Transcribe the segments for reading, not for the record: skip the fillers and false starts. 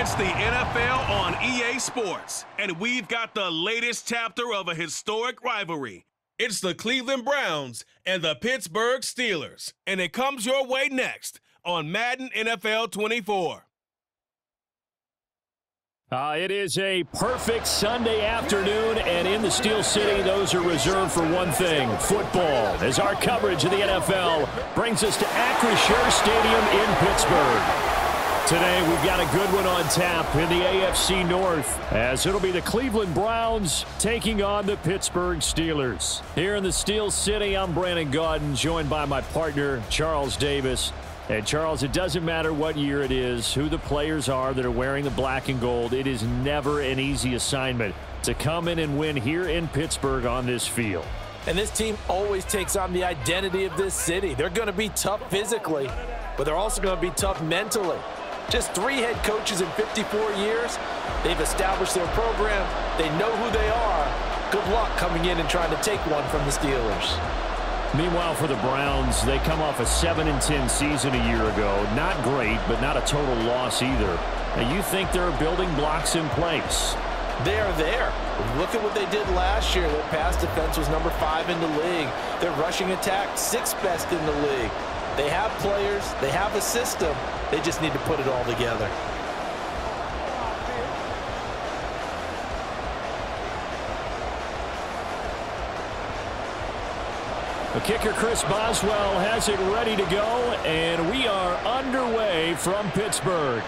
It's the NFL on EA Sports, and we've got the latest chapter of a historic rivalry. It's the Cleveland Browns and the Pittsburgh Steelers, and it comes your way next on Madden NFL 24. It is a perfect Sunday afternoon, and in the Steel City, those are reserved for one thing, football, as our coverage of the NFL brings us to Acrisure Stadium in Pittsburgh. Today, we've got a good one on tap in the AFC North, as it'll be the Cleveland Browns taking on the Pittsburgh Steelers. Here in the Steel City, I'm Brandon Gaudin, joined by my partner, Charles Davis. And, Charles, it doesn't matter what year it is, who the players are that are wearing the black and gold. It is never an easy assignment to come in and win here in Pittsburgh on this field. And this team always takes on the identity of this city. They're going to be tough physically, but they're also going to be tough mentally. Just 3 head coaches in 54 years. They've established their program. They know who they are. Good luck coming in and trying to take one from the Steelers. Meanwhile, for the Browns, they come off a 7-10 season a year ago. Not great, but not a total loss either. Now, you think there are building blocks in place? They are there. Look at what they did last year. Their pass defense was number 5 in the league. Their rushing attack, 6th best in the league. They have players. They have a system. They just need to put it all together. The kicker, Chris Boswell, has it ready to go, and we are underway from Pittsburgh.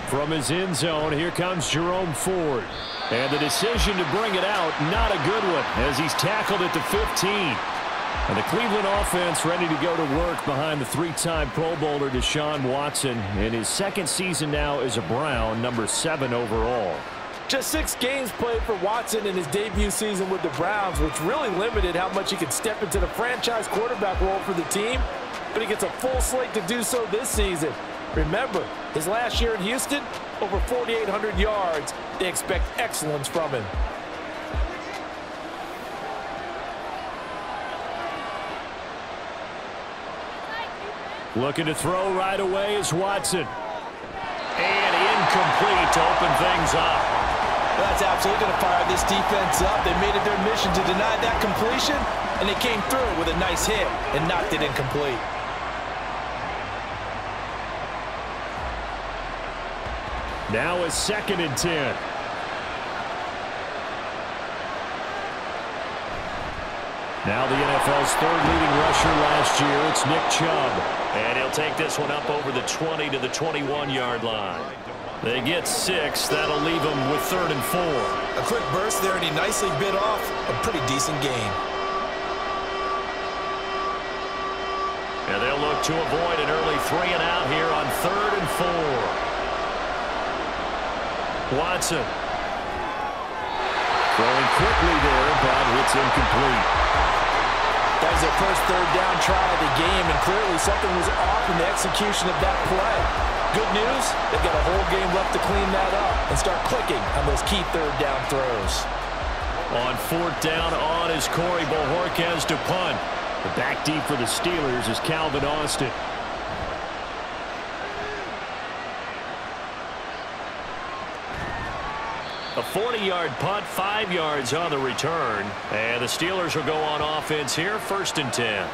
From his end zone, here comes Jerome Ford. And the decision to bring it out, not a good one, as he's tackled at the 15. And the Cleveland offense ready to go to work behind the 3-time Pro Bowler Deshaun Watson in his 2nd season now as a Brown, number 7 overall. Just 6 games played for Watson in his debut season with the Browns, which really limited how much he could step into the franchise quarterback role for the team. But he gets a full slate to do so this season. Remember, his last year in Houston, over 4,800 yards. They expect excellence from him. Looking to throw right away is Watson. And incomplete to open things up. That's absolutely going to fire this defense up. They made it their mission to deny that completion, and they came through with a nice hit and knocked it incomplete. Now a 2nd and 10. Now the NFL's 3rd leading rusher last year. It's Nick Chubb. And he'll take this one up over the 20 to the 21-yard line. They get 6. That'll leave them with 3rd and 4. A quick burst there, and he nicely bit off a pretty decent gain. And they'll look to avoid an early 3 and out here on 3rd and 4. Watson. Throwing quickly there, but it's incomplete. That was their first 3rd down try of the game, and clearly something was off in the execution of that play. Good news, they've got a whole game left to clean that up and start clicking on those key 3rd down throws. On 4th down on is Corey Bojorquez to punt. The back deep for the Steelers is Calvin Austin. A 40-yard punt, 5 yards on the return. And the Steelers will go on offense here, 1st and 10.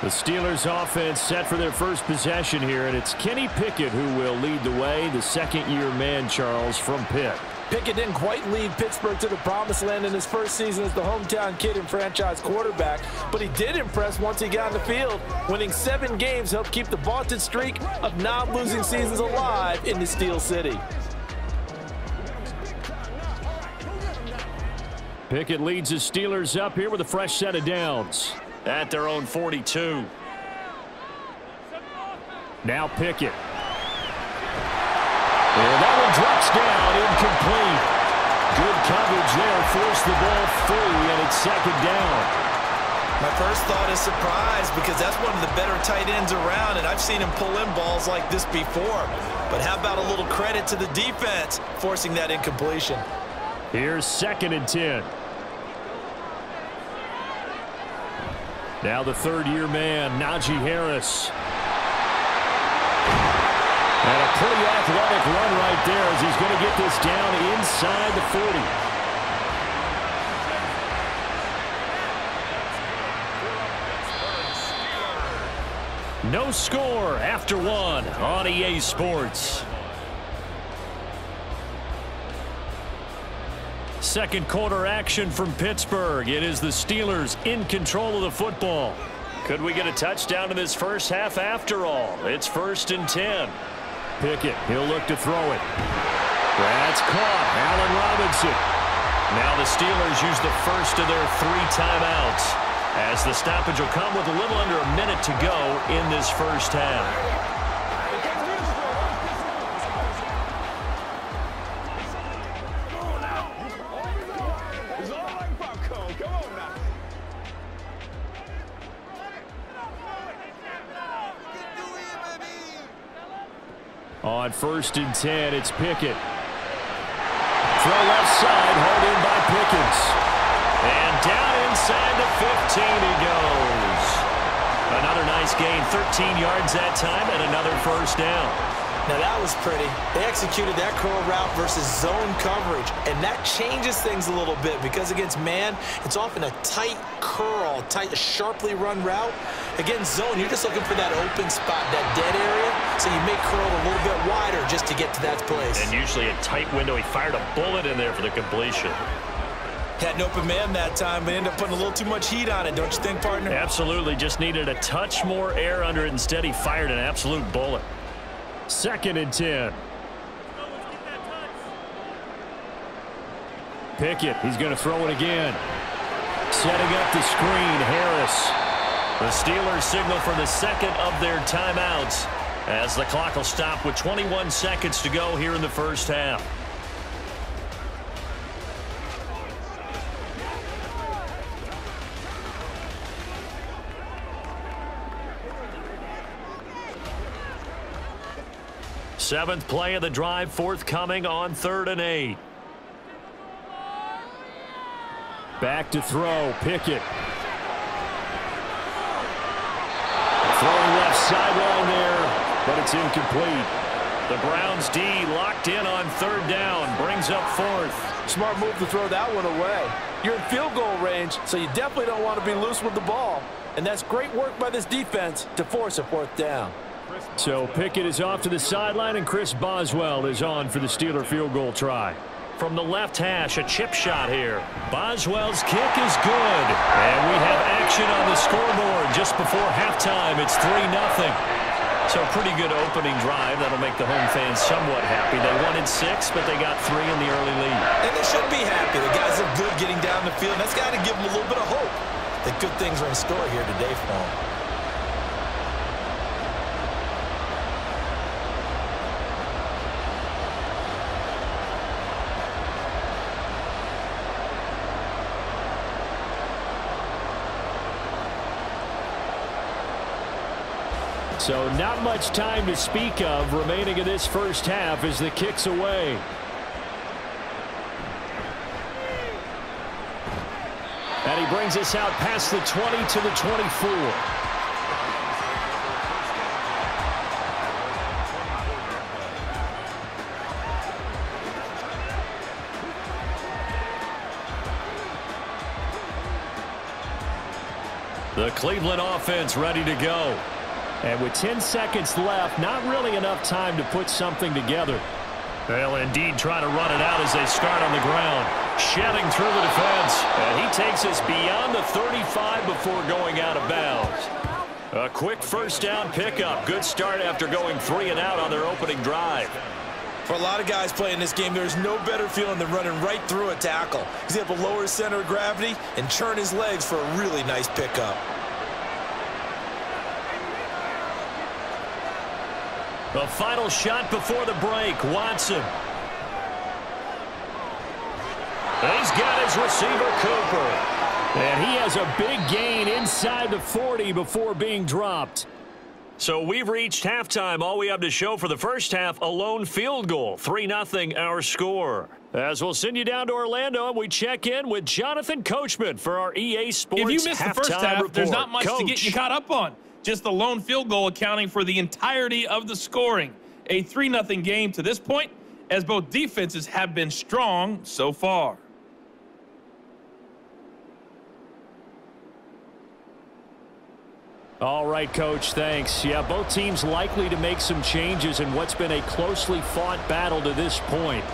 The Steelers offense set for their first possession here, and it's Kenny Pickett who will lead the way, the 2nd-year man, Charles, from Pitt. Pickett didn't quite lead Pittsburgh to the promised land in his first season as the hometown kid and franchise quarterback, but he did impress once he got on the field. Winning 7 games helped keep the vaunted streak of non-losing seasons alive in the Steel City. Pickett leads the Steelers up here with a fresh set of downs at their own 42. Now Pickett. And that one drops down, incomplete. Good coverage there, forced the ball free, and it's 2nd down. My first thought is surprise, because that's one of the better tight ends around, and I've seen him pull in balls like this before. But how about a little credit to the defense forcing that incompletion? Here's 2nd and 10. Now the 3rd-year man, Najee Harris. And a pretty athletic run right there as he's going to get this down inside the 40. No score after one on EA Sports. Second quarter action from Pittsburgh. It is the Steelers in control of the football. Could we get a touchdown in this first half after all? It's 1st and 10. Pickett, he'll look to throw it. That's caught. Allen Robinson. Now the Steelers use the first of their 3 timeouts, as the stoppage will come with a little under a minute to go in this first half. On 1st and 10, it's Pickett. Throw left side, hauled in by Pickens. And down inside the 15 he goes. Another nice gain, 13 yards that time, and another first down. Now that was pretty. They executed that curl route versus zone coverage, and that changes things a little bit because against man, it's often a tight curl, tight, sharply run route. Against zone, you're just looking for that open spot, that dead area, so you may curl a little bit wider just to get to that place. And usually a tight window. He fired a bullet in there for the completion. Had an open man that time, but ended up putting a little too much heat on it, don't you think, partner? Absolutely. Just needed a touch more air under it. Instead, he fired an absolute bullet. 2nd and 10. Pickett, he's going to throw it again. Setting up the screen, Harris. The Steelers signal for the second of their timeouts as the clock will stop with 21 seconds to go here in the first half. Seventh play of the drive forthcoming on 3rd and 8. Back to throw, Pickett. Throwing left sideline there, but it's incomplete. The Browns D locked in on 3rd down, brings up 4th. Smart move to throw that one away. You're in field goal range, so you definitely don't want to be loose with the ball. And that's great work by this defense to force a 4th down. So Pickett is off to the sideline, and Chris Boswell is on for the Steeler field goal try. From the left hash, a chip shot here. Boswell's kick is good. And we have action on the scoreboard just before halftime. It's 3-0. So pretty good opening drive. That'll make the home fans somewhat happy. They wanted 6, but they got 3 in the early lead. And they should be happy. The guys look good getting down the field. That's got to give them a little bit of hope that good things are in store here today for them. So not much time to speak of remaining in this first half as the kick's away. And he brings us out past the 20 to the 24. The Cleveland offense ready to go. And with 10 seconds left, not really enough time to put something together. They'll indeed try to run it out as they start on the ground. Shedding through the defense. And he takes us beyond the 35 before going out of bounds. A quick first down pickup. Good start after going 3 and out on their opening drive. For a lot of guys playing this game, there's no better feeling than running right through a tackle. He's able to lower his center of gravity and churn his legs for a really nice pickup. The final shot before the break, Watson. He's got his receiver, Cooper. And he has a big gain inside the 40 before being dropped. So we've reached halftime. All we have to show for the first half, a lone field goal. 3-0 our score. As we'll send you down to Orlando, and we check in with Jonathan Coachman for our EA Sports If you missed the first half, report. there's not much Coach. to get you caught up on. Just the lone field goal accounting for the entirety of the scoring. a 3-0 game to this point, as both defenses have been strong so far. All right, Coach, thanks. Yeah, both teams likely to make some changes in what's been a closely fought battle to this point.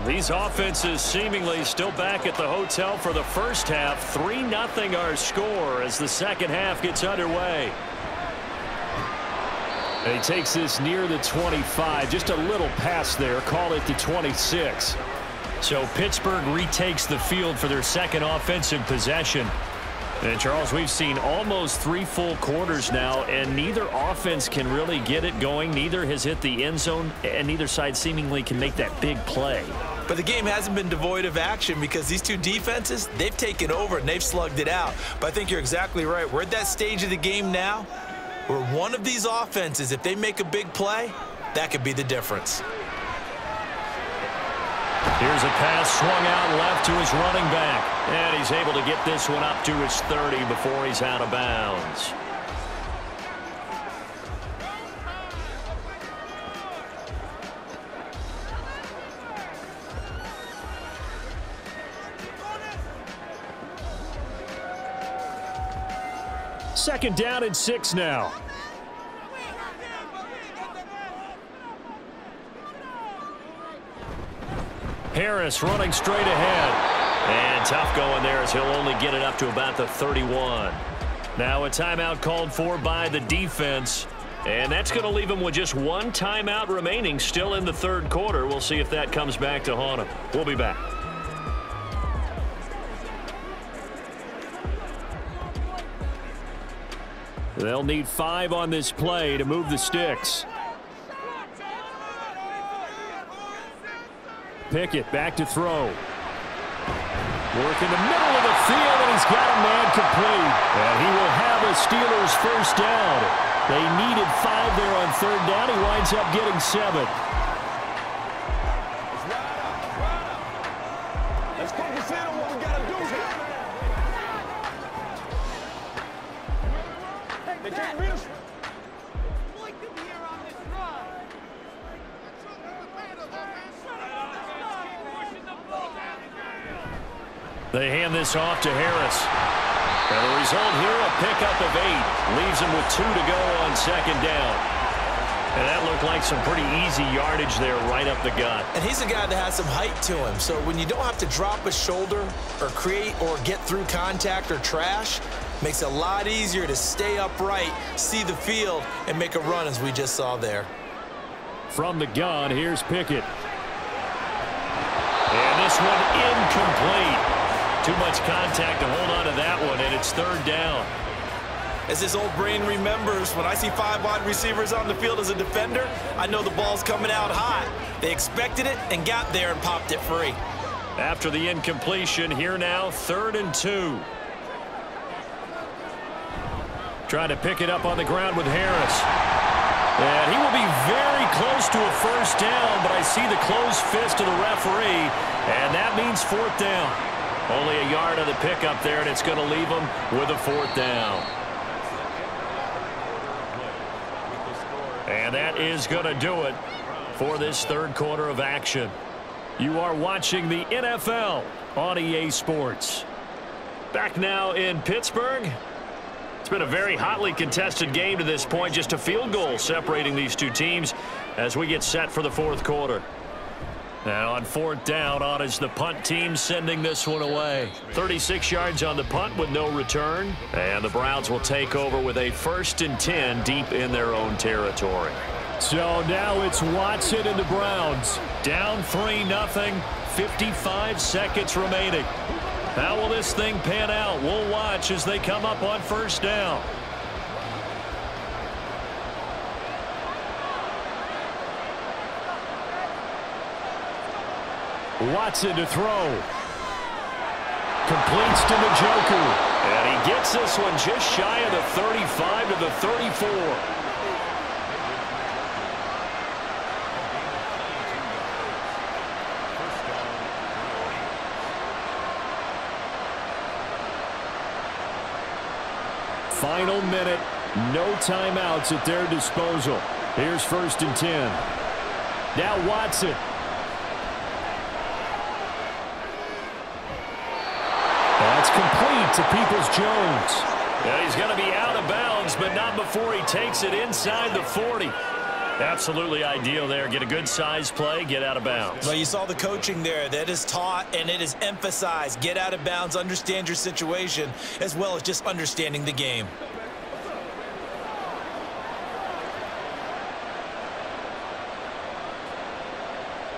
These offenses seemingly still back at the hotel for the first half. 3-0 our score as the second half gets underway. And he takes this near the 25. Just a little pass there. Call it the 26. So Pittsburgh retakes the field for their second offensive possession. And Charles, we've seen almost 3 full quarters now, and neither offense can really get it going. Neither has hit the end zone, and neither side seemingly can make that big play. But the game hasn't been devoid of action because these two defenses, they've taken over and they've slugged it out. But I think you're exactly right. We're at that stage of the game now where one of these offenses, if they make a big play, that could be the difference. Here's a pass swung out left to his running back. And he's able to get this one up to his 30 before he's out of bounds. Second down and 6 now. Harris running straight ahead. And tough going there as he'll only get it up to about the 31. Now a timeout called for by the defense. And that's going to leave him with just one timeout remaining still in the third quarter. We'll see if that comes back to haunt him. We'll be back. They'll need 5 on this play to move the sticks. Pickett back to throw. Work in the middle of the field, and he's got a man complete. And he will have a Steelers first down. They needed 5 there on third down. He winds up getting 7. Let's focus in on what we got to do here. They can't beat us. They hand this off to Harris. And the result here, a pickup of 8. Leaves him with 2 to go on second down. And that looked like some pretty easy yardage there right up the gut. And he's a guy that has some height to him. So when you don't have to drop a shoulder or create or get through contact or trash, makes it a lot easier to stay upright, see the field, and make a run as we just saw there. From the gun, here's Pickett. And this one incomplete. Too much contact to hold on to that one, and it's third down. As his old brain remembers, when I see 5 wide receivers on the field as a defender, I know the ball's coming out hot. They expected it and got there and popped it free. After the incompletion, here now, 3rd and 2. Trying to pick it up on the ground with Harris. And he will be very close to a first down, but I see the closed fist of the referee, and that means 4th down. Only a yard of the pickup there, and it's going to leave him with a 4th down. And that is going to do it for this third quarter of action. You are watching the NFL on EA Sports. Back now in Pittsburgh. It's been a very hotly contested game to this point. Just a field goal separating these two teams as we get set for the fourth quarter. And on 4th down, on is the punt team sending this one away. 36 yards on the punt with no return. And the Browns will take over with a 1st and 10 deep in their own territory. So now it's Watson and the Browns. Down 3-0, 55 seconds remaining. How will this thing pan out? We'll watch as they come up on first down. Watson to throw. Completes to Njoku. And he gets this one just shy of the 35 to the 34. Final minute, no timeouts at their disposal. Here's 1st and 10. Now Watson. That's complete to Peoples-Jones. Yeah, he's going to be out of bounds, but not before he takes it inside the 40. Absolutely ideal there. Get a good size play, get out of bounds. Well, you saw the coaching there. That is taught and it is emphasized. Get out of bounds, understand your situation, as well as just understanding the game.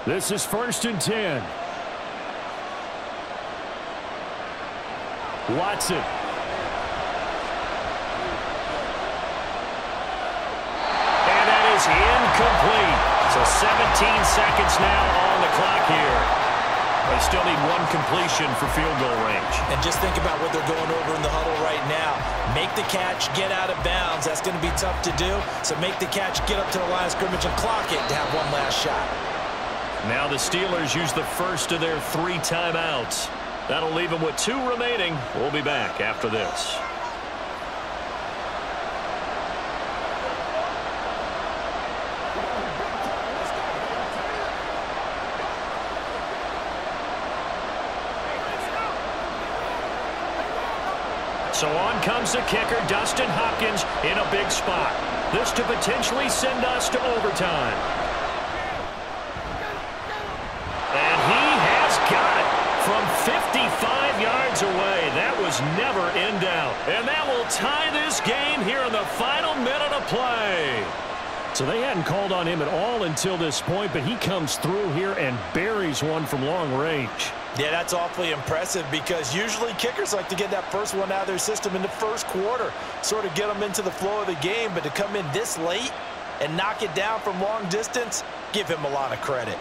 This is 1st and 10. Watson. And that is incomplete. So 17 seconds now on the clock here. They still need one completion for field goal range. And just think about what they're going over in the huddle right now. Make the catch, get out of bounds. That's going to be tough to do. So make the catch, get up to the line of scrimmage, and clock it to have one last shot. Now the Steelers use the first of their 3 timeouts. That'll leave them with 2 remaining. We'll be back after this. So on comes the kicker, Dustin Hopkins, in a big spot. This to potentially send us to overtime. And he has got it. From 55 yards away, that was never in doubt. And that will tie this game here in the final minute of play. So they hadn't called on him at all until this point, but he comes through here and buries one from long range. Yeah, that's awfully impressive because usually kickers like to get that first one out of their system in the first quarter, sort of get them into the flow of the game, but to come in this late and knock it down from long distance, give him a lot of credit.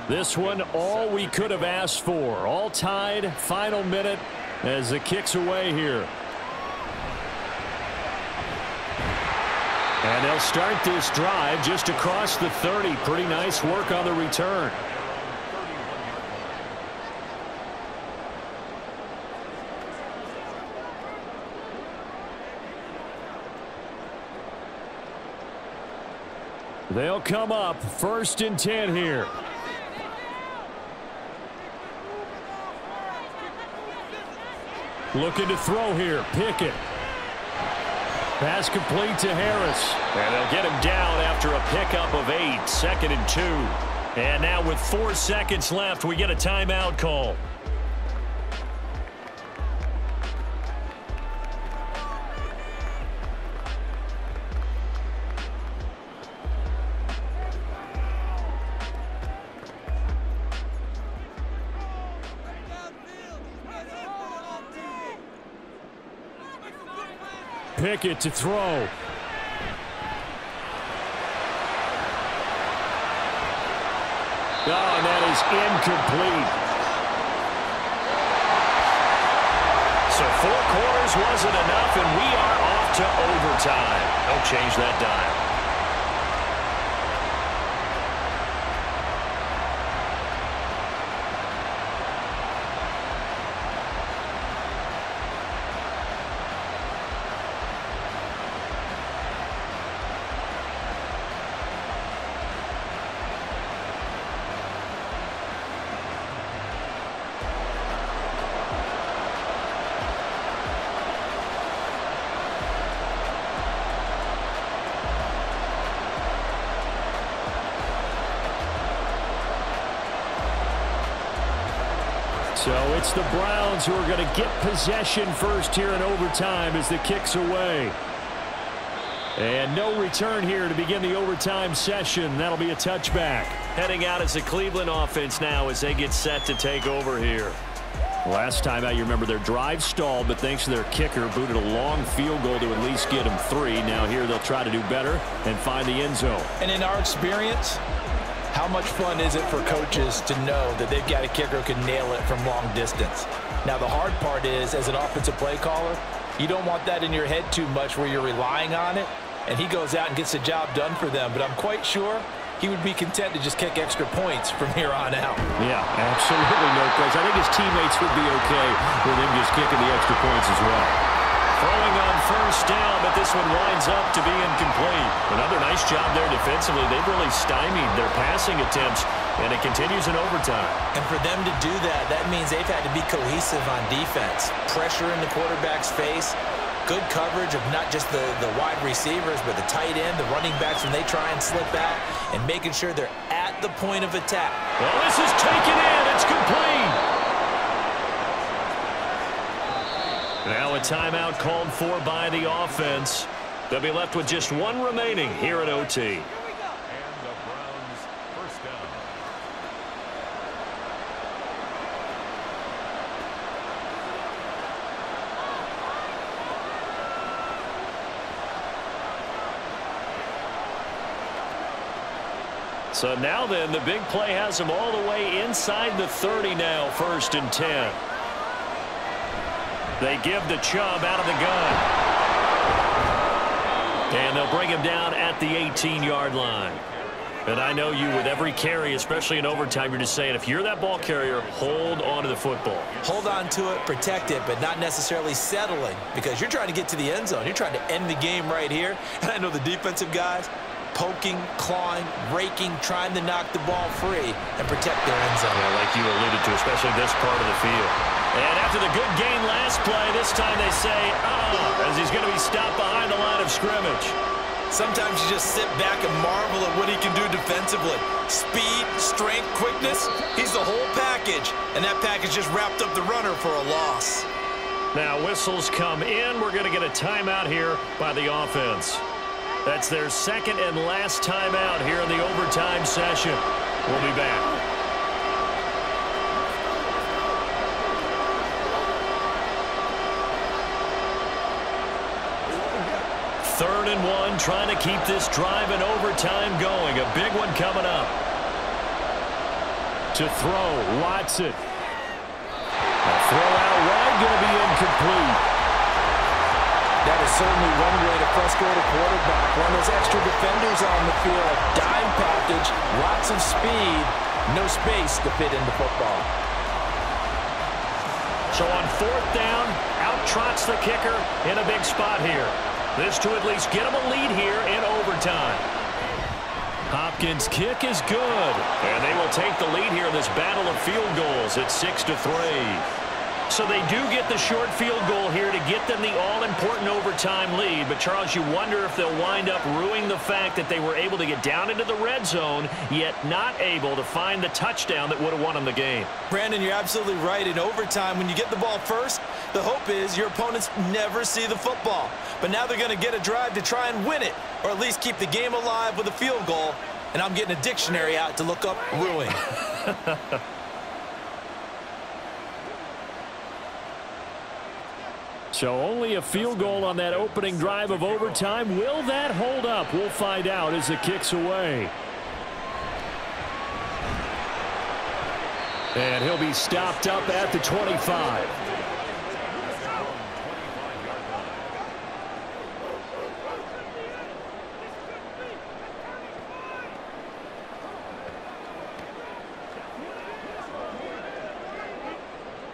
This one, all we could have asked for. All tied, final minute as the kick's away here. And they'll start this drive just across the 30. Pretty nice work on the return. They'll come up 1st and 10 here. Looking to throw here. Pickett. Pass complete to Harris. And they'll get him down after a pickup of 8. 2nd and 2. And now with 4 seconds left, we get a timeout call. Pickett to throw. Oh, and that is incomplete. So 4 quarters wasn't enough, and we are off to overtime. Don't change that dime. So it's the Browns who are going to get possession first here in overtime as the kick's away. And no return here to begin the overtime session. That'll be a touchback. Heading out as the Cleveland offense now as they get set to take over here. Last time out, you remember their drive stalled, but thanks to their kicker, booted a long field goal to at least get them 3. Now here they'll try to do better and find the end zone. And in our experience, how much fun is it for coaches to know that they've got a kicker who can nail it from long distance? Now the hard part is, as an offensive play caller, you don't want that in your head too much where you're relying on it, and he goes out and gets the job done for them. But I'm quite sure he would be content to just kick extra points from here on out. Yeah, absolutely no question. I think his teammates would be okay with him just kicking the extra points as well. Throwing on first down, but this one winds up to be incomplete. Another nice job there defensively. They've really stymied their passing attempts, and it continues in overtime. And for them to do that, that means they've had to be cohesive on defense. Pressure in the quarterback's face. Good coverage of not just the wide receivers, but the tight end, the running backs when they try and slip out, and making sure they're at the point of attack. Well, this is taken in. It's complete. Now a timeout called for by the offense. They'll be left with just one remaining here at OT. So now then, the big play has them all the way inside the 30 now, 1st and 10. They give the Chubb out of the gun. And they'll bring him down at the 18-yard line. And I know you, with every carry, especially in overtime, you're just saying, if you're that ball carrier, hold on to the football. Hold on to it, protect it, but not necessarily settling, because you're trying to get to the end zone. You're trying to end the game right here. And I know the defensive guys, poking, clawing, raking, trying to knock the ball free and protect their end zone. Yeah, like you alluded to, especially this part of the field. And after the good gain last play, this time they say, as he's going to be stopped behind the line of scrimmage. Sometimes you just sit back and marvel at what he can do defensively. Speed, strength, quickness, he's the whole package. And that package just wrapped up the runner for a loss. Now whistles come in. We're going to get a timeout here by the offense. That's their second and last timeout here in the overtime session. We'll be back. Third and 1, trying to keep this drive in overtime going. A big one coming up. To throw, Watson. A throw out wide, going to be incomplete. That is certainly one way to frustrate a quarterback. When there's extra defenders on the field, dime package, lots of speed, no space to fit in the football. So on 4th down, out trots the kicker in a big spot here. This to at least get him a lead here in overtime. Hopkins' kick is good. And they will take the lead here in this battle of field goals at 6-3. So they do get the short field goal here to get them the all-important overtime lead. But, Charles, you wonder if they'll wind up ruining the fact that they were able to get down into the red zone, yet not able to find the touchdown that would have won them the game. Brandon, you're absolutely right. In overtime, when you get the ball first, the hope is your opponents never see the football. But now they're going to get a drive to try and win it, or at least keep the game alive with a field goal. And I'm getting a dictionary out to look up ruin. So only a field goal on that opening drive of overtime. Will that hold up? We'll find out as the kick's away. And he'll be stopped up at the 25.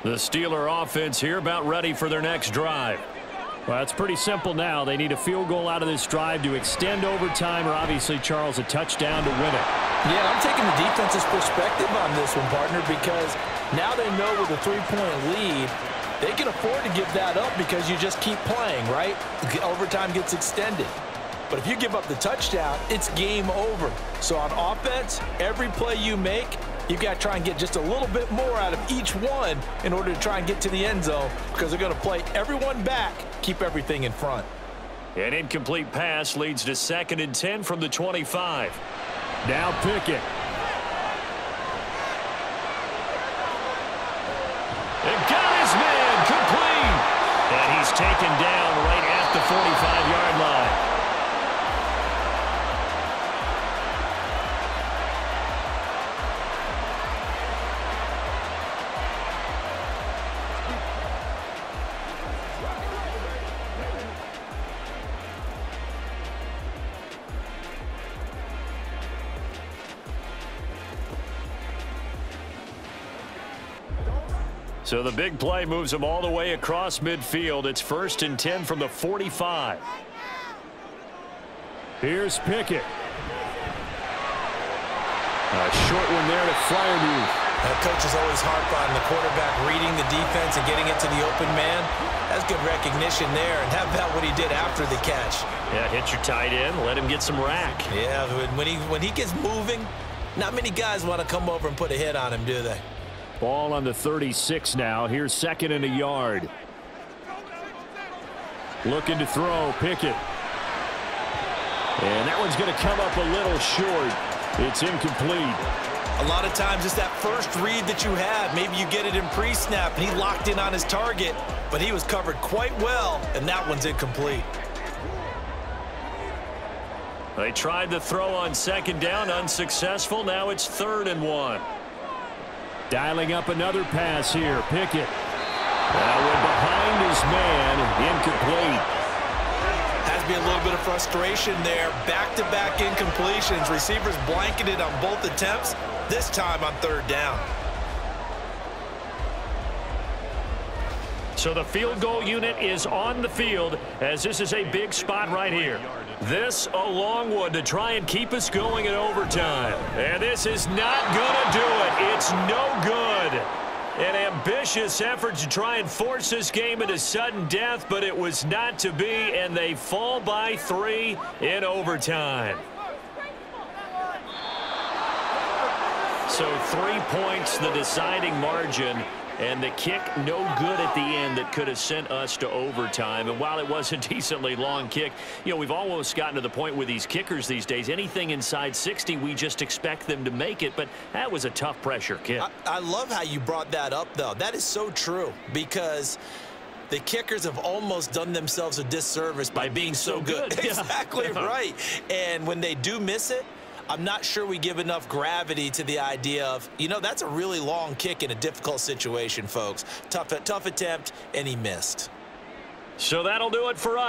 The Steeler offense here about ready for their next drive. Well, it's pretty simple now. They need a field goal out of this drive to extend overtime, or obviously, Charles, a touchdown to win it. Yeah, I'm taking the defense's perspective on this one, partner, because now they know with a 3-point lead, they can afford to give that up because you just keep playing, right? Overtime gets extended. But if you give up the touchdown, it's game over. So on offense, every play you make, you've got to try and get just a little bit more out of each one in order to try and get to the end zone, because they're going to play everyone back, keep everything in front. An incomplete pass leads to 2nd and 10 from the 25. Now Pickett. And got his man complete. And he's taken down right at the 45-yard line. So the big play moves him all the way across midfield. It's 1st and 10 from the 45. Here's Pickett. A short one there to Freiermuth. Coach is always harp on the quarterback reading the defense and getting it to the open man. That's good recognition there. And how about what he did after the catch? Yeah, hit your tight end. Let him get some rack. Yeah, when he gets moving, not many guys want to come over and put a hit on him, do they? Ball on the 36 now. Here's 2nd and a yard. Looking to throw, Pickett. And that one's going to come up a little short. It's incomplete. A lot of times it's that first read that you have. Maybe you get it in pre-snap, and he locked in on his target, but he was covered quite well, and that one's incomplete. They tried the throw on 2nd down, unsuccessful. Now it's 3rd and 1. Dialing up another pass here. Pickett. That one behind his man. Incomplete. Has to be a little bit of frustration there. Back-to-back incompletions. Receivers blanketed on both attempts. This time on 3rd down. So the field goal unit is on the field as this is a big spot right here. This a long one to try and keep us going in overtime. And this is not going to do it. It's no good. An ambitious effort to try and force this game into sudden death, but it was not to be, and they fall by 3 in overtime. So 3 points, the deciding margin. And the kick no good at the end that could have sent us to overtime. And while it was a decently long kick, you know, we've almost gotten to the point with these kickers these days. Anything inside 60, we just expect them to make it. But that was a tough pressure kick. I love how you brought that up, though. That is so true because the kickers have almost done themselves a disservice by being so good. Exactly right. And when they do miss it, I'm not sure we give enough gravity to the idea of, you know, that's a really long kick in a difficult situation, folks. Tough attempt, and he missed. So that'll do it for us.